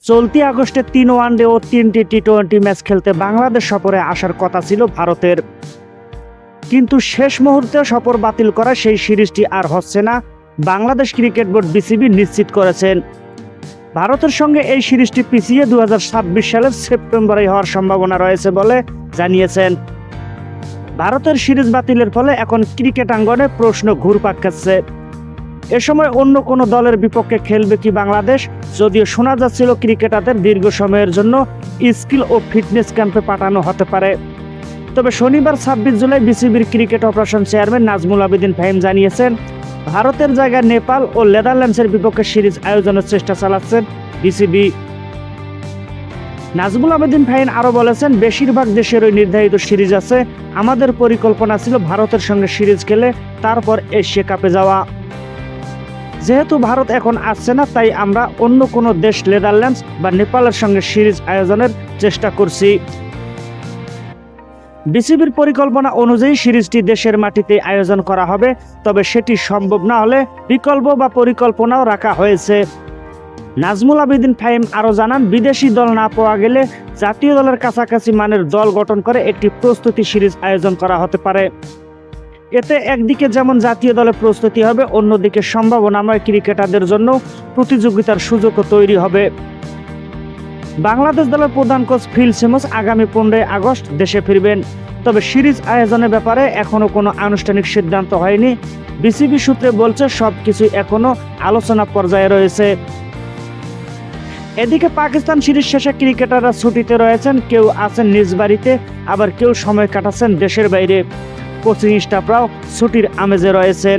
চলতি আগস্টে 3 ওয়ানডে ও 3টি টি-20 ম্যাচ খেলতে বাংলাদেশ সফরে আসার কথা ছিল ভারতের, কিন্তু শেষ মুহূর্তে সফর বাতিল করা সেই সিরিজটি আর হচ্ছে না বাংলাদেশ ক্রিকেট বোর্ড বিসিবি নিশ্চিত করেছেন। ভারতের সঙ্গে এই সিরিজটি পিছিয়ে 2026 সালের সেপ্টেম্বরে হওয়ার সম্ভাবনা রয়েছে বলে জানিয়েছেন। ভারতের সিরিজ বাতিলের ফলে এখন ক্রিকেট আঙ্গনে প্রশ্ন ঘুরপাক খাচ্ছে, এ সময় অন্য কোনো দলের বিপক্ষে খেলবে কি বাংলাদেশ। যদিও শোনা যাচ্ছিল ক্রিকেটারদের দীর্ঘ সময়ের জন্য স্কিল ও ফিটনেস ক্যাম্পে পাঠানো হতে পারে। তবে শনিবার 26 জুলাই বিসিবির cricket operation chairman Nazmul Abedin Fahim জানিয়েছেন, ভারতের জায়গায় নেপাল ও নেদারল্যান্ডসের বিপক্ষে সিরিজ আয়োজনের চেষ্টা চালাচ্ছেন বিসিবি। নাজমুল আবেদিন ফাহিম আরও বলেছেন, বেশিরভাগ দেশেরই নির্ধারিত সিরিজ আছে। আমাদের পরিকল্পনা ছিল ভারতের সঙ্গে সিরিজ খেলে তারপর এশিয়া কাপে যাওয়া। যেহেতু ভারত এখন আসছে না, তাই আমরা অন্য কোনো দেশ নেদারল্যান্ডস বা নেপালের সঙ্গে সিরিজ আয়োজনের চেষ্টা করছি। বিসিবির পরিকল্পনা অনুযায়ী সিরিজটি দেশের মাটিতে আয়োজন করা হবে, তবে সেটি সম্ভব না হলে বিকল্প বা পরিকল্পনাও রাখা হয়েছে। নাজমুল আবেদিন ফাহিম আরও জানান, বিদেশি দল না পাওয়া গেলে জাতীয় দলের কাছাকাছি মানের দল গঠন করে একটি প্রস্তুতি সিরিজ আয়োজন করা হতে পারে। এতে একদিকে যেমন জাতীয় দলে প্রস্তুতি হবে, অন্যদিকে সম্ভাবনাময় ক্রিকেটারদের জন্য প্রতিযোগিতার সুযোগও তৈরি হবে। বাংলাদেশ দলের প্রধান কোচ ফিল সিমন্স আগামী 15 আগস্ট দেশে ফিরবেন। তবে সিরিজ আয়োজনের ব্যাপারে এখনও কোনো আনুষ্ঠানিক সিদ্ধান্ত হয়নি। বিসিবি সূত্রে বলছে সবকিছু এখনও আলোচনা পর্যায়ে রয়েছে। এদিকে পাকিস্তান সিরিজ শেষে ক্রিকেটাররা ছুটিতে রয়েছেন, কেউ আছেন নিজ বাড়িতে, আবার কেউ সময় কাটাচ্ছেন দেশের বাইরে। কোচিং স্টাফরাও ছুটির আমেজে রয়েছেন।